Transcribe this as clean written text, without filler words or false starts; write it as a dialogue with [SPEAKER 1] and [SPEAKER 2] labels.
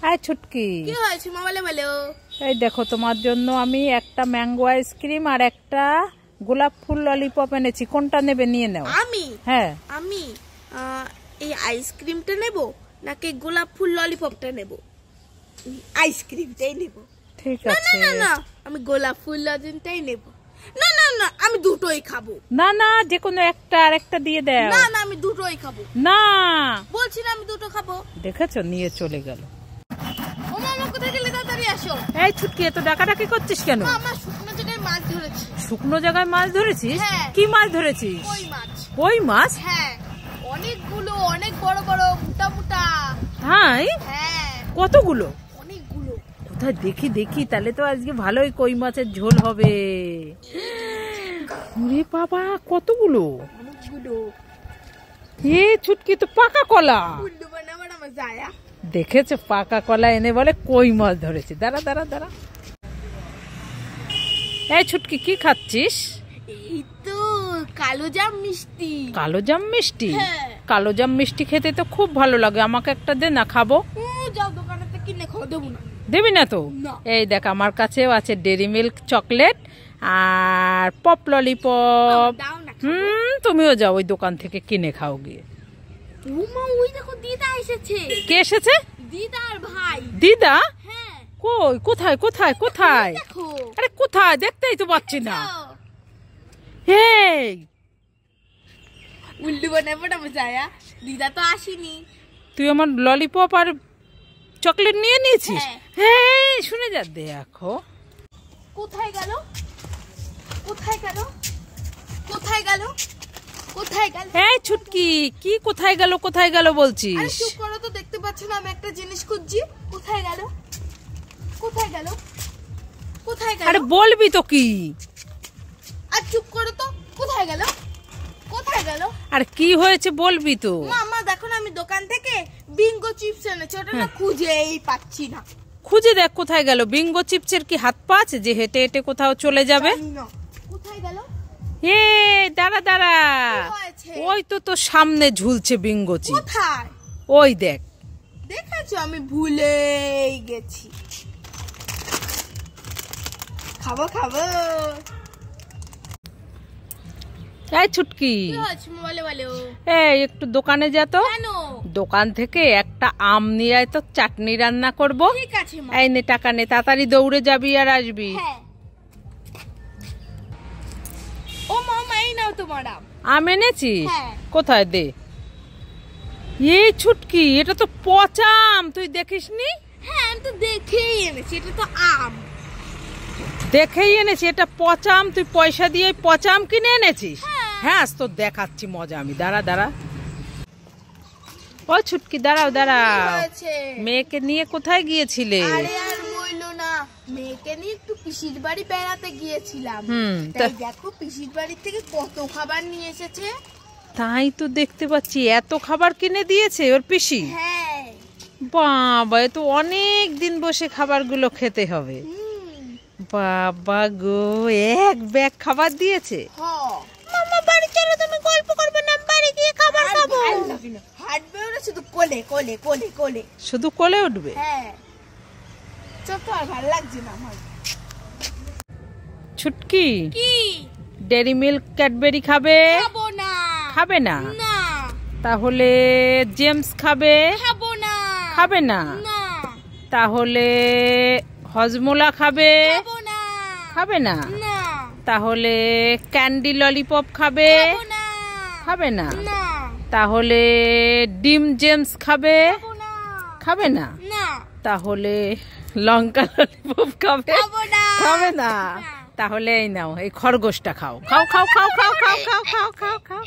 [SPEAKER 1] আয় ছুটকি,
[SPEAKER 2] কি হয়েছে মোবাইলে বলো?
[SPEAKER 1] এই দেখো তোমার জন্য আমি একটা ম্যাঙ্গো আইসক্রিম আর একটা গোলাপ ফুল ললিপপ এনেছি। কোনটা নেবে নিয়ে নাও।
[SPEAKER 2] আমি
[SPEAKER 1] হ্যাঁ
[SPEAKER 2] আমি এই আইসক্রিমটা নেব নাকি গোলাপ ফুল ললিপপটা নেব? আইসক্রিমটাই নেব।
[SPEAKER 1] ঠিক
[SPEAKER 2] না
[SPEAKER 1] আছে।
[SPEAKER 2] না না, আমি গোলাপ ফুল লজেনটাই নেব। না না না, আমি দুটোই খাবো।
[SPEAKER 1] না না, যে কোনো একটা আর একটা দিয়ে দাও।
[SPEAKER 2] না না, আমি দুটোই খাবো।
[SPEAKER 1] না
[SPEAKER 2] বলছি না আমি দুটো খাবো।
[SPEAKER 1] দেখেছো, নিয়ে চলে গেল।
[SPEAKER 2] ও মামা, কোথায় গেলে? তাড়াতাড়ি আসো।
[SPEAKER 1] এই ছুটকি, এত ডাকাডাকি করছিস কেন?
[SPEAKER 2] মামা, শুকনো জায়গায় মাছ ধরেছি।
[SPEAKER 1] শুকনো জায়গায় মাছ ধরেছিস?
[SPEAKER 2] হ্যাঁ।
[SPEAKER 1] কি মাছ ধরেছিস?
[SPEAKER 2] কই মাছ।
[SPEAKER 1] কই মাছ?
[SPEAKER 2] হ্যাঁ, অনেকগুলো, অনেক বড় বড়, মোটা মোটা।
[SPEAKER 1] তাই?
[SPEAKER 2] হ্যাঁ,
[SPEAKER 1] কতগুলো?
[SPEAKER 2] অনেকগুলো।
[SPEAKER 1] কোথায় দেখি দেখি, তাহলে তো আজকে ভালোই কই মাছের ঝোল হবে। ওরে বাবা, কতগুলো!
[SPEAKER 2] অনেকগুলো।
[SPEAKER 1] এ ছুটকি, তো পাকা কলা।
[SPEAKER 2] উল্লু বানাবার আমার যায়া।
[SPEAKER 1] দেখেছো, পাকা কলা এনে বলে কই মাছ ধরেছে। দাঁড়া দাঁড়া দাঁড়া। এই ছুটকি, কি খাচ্ছিস?
[SPEAKER 2] এই তো কালো জাম মিষ্টি।
[SPEAKER 1] কালো জাম মিষ্টি?
[SPEAKER 2] হ্যাঁ।
[SPEAKER 1] কালো জাম মিষ্টি খেতে তো খুব ভালো লাগে, আমাকে একটা দে না, খাবো।
[SPEAKER 2] যাও দোকানেতে কিনে খাও, দেবো না।
[SPEAKER 1] দেবি না তো?
[SPEAKER 2] না।
[SPEAKER 1] এই দেখ, আমার কাছেও আছে ডেরি মিল্ক চকলেট আর পপ ললিপপ।
[SPEAKER 2] দাও না।
[SPEAKER 1] তুমিও যাও ওই দোকান থেকে কিনে খাও গিয়ে।
[SPEAKER 2] ও মা, ওই দেখো দিদা এসেছে।
[SPEAKER 1] কে এসেছে?
[SPEAKER 2] দিদা আর ভাই।
[SPEAKER 1] দিদা?
[SPEAKER 2] হ্যাঁ।
[SPEAKER 1] কই, কোথায় কোথায় কোথায়?
[SPEAKER 2] দেখো।
[SPEAKER 1] আরে কোথায়, দেখতেই তো পাচ্ছি না। এই
[SPEAKER 2] উল্লু বানাবার আমার যায়া। দিদা তো আসেনি।
[SPEAKER 1] তুই আমার ললিপপ আর চকলেট নিয়ে নিয়েছিস? হ্যাঁ, শুনে যা, দেখো।
[SPEAKER 2] কোথায় গেল? কোথায় গেল? কোথায় গেল? কোথায় গেল?
[SPEAKER 1] এই ছুটকি, কি কোথায় গেল কোথায় গেল
[SPEAKER 2] আরে
[SPEAKER 1] বলছিস?
[SPEAKER 2] চুপ করো তো, দেখতে পাচ্ছ না আমি একটা জিনিস খুঁজছি? কোথায় গেল? কোথায় গেল? কোথায় গেল?
[SPEAKER 1] আরে বলবি তো কি?
[SPEAKER 2] আর চুপ করো তো, কোথায় গেল? কোথায় গেল?
[SPEAKER 1] আর কি হয়েছে বলবি তো?
[SPEAKER 2] মামা দেখো না, আমি দোকান থেকে বিঙ্গো চিপস এনেছি, ওটা না খুঁজেই পাচ্ছি না।
[SPEAKER 1] খুঁজে দেখ কোথায় গেল। বিঙ্গো চিপসের কি হাত পা আছে যে হেঁটে হেঁটে কোথাও চলে যাবে?
[SPEAKER 2] জানি না। কোথায় গেল?
[SPEAKER 1] এ দাঁড়া দাঁড়া,
[SPEAKER 2] কি হয়েছে?
[SPEAKER 1] ওই তো তোর সামনে ঝুলছে বিঙ্গো চিপস।
[SPEAKER 2] কোথায়?
[SPEAKER 1] ওই দেখ।
[SPEAKER 2] দেখেছো, আমি ভুলেই গেছি। খাবো খাবো।
[SPEAKER 1] এই ছুটকি,
[SPEAKER 2] কি হয়েছে মোবাইলে বলো?
[SPEAKER 1] এই একটু দোকানে যা তো।
[SPEAKER 2] কেন?
[SPEAKER 1] দোকান থেকে একটা আম নিয়ে আয় তো, চাটনি রান্না করব।
[SPEAKER 2] ঠিক আছে মা।
[SPEAKER 1] এই নে টাকা নে, তাড়াতাড়ি দৌড়ে যাবি আর আসবি।
[SPEAKER 2] হ্যাঁ। ও মামা, এই নাও তোমার আম।
[SPEAKER 1] আম এনেছি?
[SPEAKER 2] হ্যাঁ।
[SPEAKER 1] কোথায় দে। এই ছুটকি, এটা তো পচা আম, তুই দেখিসনি?
[SPEAKER 2] হ্যাঁ, আমি তো দেখেই এনেছি, এটা তো আম।
[SPEAKER 1] দেখেই এনেছি, এটা পচা আম। তুই পয়সা দিয়ে পচা আম কিনে এনেছিস? হ্যাঁ, তো দেখাচ্ছি মজা আমি। দাঁড়া দাঁড়া। ও ছুটকি, দাঁড়াও দাঁড়াও।
[SPEAKER 2] কি হয়েছে?
[SPEAKER 1] মেয়েকে নিয়ে কোথায় গিয়েছিলে?
[SPEAKER 2] আরে আর বইলো না, মেয়েকে নিয়ে একটু পিসির বাড়ি বেড়াতে গিয়েছিলাম।
[SPEAKER 1] তা-
[SPEAKER 2] তাই দেখো, পিসির বাড়ি থেকে কত খাবার নিয়ে এসেছে।
[SPEAKER 1] তাই তো দেখতে পাচ্ছি, এত খাবার কিনে দিয়েছে ওর পিসি।
[SPEAKER 2] হ্যাঁ।
[SPEAKER 1] বাবা, এ তো অনেক দিন বসে খাবারগুলো খেতে হবে। বাবা গো, এক ব্যাগ খাবার দিয়েছে।
[SPEAKER 2] মামা, বাড়ি চলো, তুমি গল্প করবে না, বাড়ি গিয়ে খাবার খাবো। হাঁটবে ওরা শুধু কোলে কোলে কোলে কোলে।
[SPEAKER 1] শুধু কোলে উঠবে?
[SPEAKER 2] হ্যাঁ, চল তো, আর ভালো লাগছে না আমার।
[SPEAKER 1] ছুটকি,
[SPEAKER 2] কি?
[SPEAKER 1] ডেরি মিল্ক ক্যাডবেরি খাবে?
[SPEAKER 2] খাবো না।
[SPEAKER 1] খাবে না?
[SPEAKER 2] না।
[SPEAKER 1] তাহলে জেমস খাবে?
[SPEAKER 2] খাবো না।
[SPEAKER 1] খাবে না?
[SPEAKER 2] না।
[SPEAKER 1] তাহলে হজমোলা খাবে?
[SPEAKER 2] খাবো না।
[SPEAKER 1] খাবে না?
[SPEAKER 2] না।
[SPEAKER 1] তাহলে ক্যান্ডি ললিপপ খাবে?
[SPEAKER 2] খাবো না।
[SPEAKER 1] খাবে না?
[SPEAKER 2] না।
[SPEAKER 1] তাহলে ডিম জেমস খাবে?
[SPEAKER 2] খাবো না।
[SPEAKER 1] খাবে না?
[SPEAKER 2] না।
[SPEAKER 1] তাহলে লঙ্কা ললিপপ খাবে?
[SPEAKER 2] খাবো না।
[SPEAKER 1] খাবে না? তাহলে এই নাও, এই খরগোশটা খাও। খাও খাও খাও খাও খাও খাও খাও খাও খাও।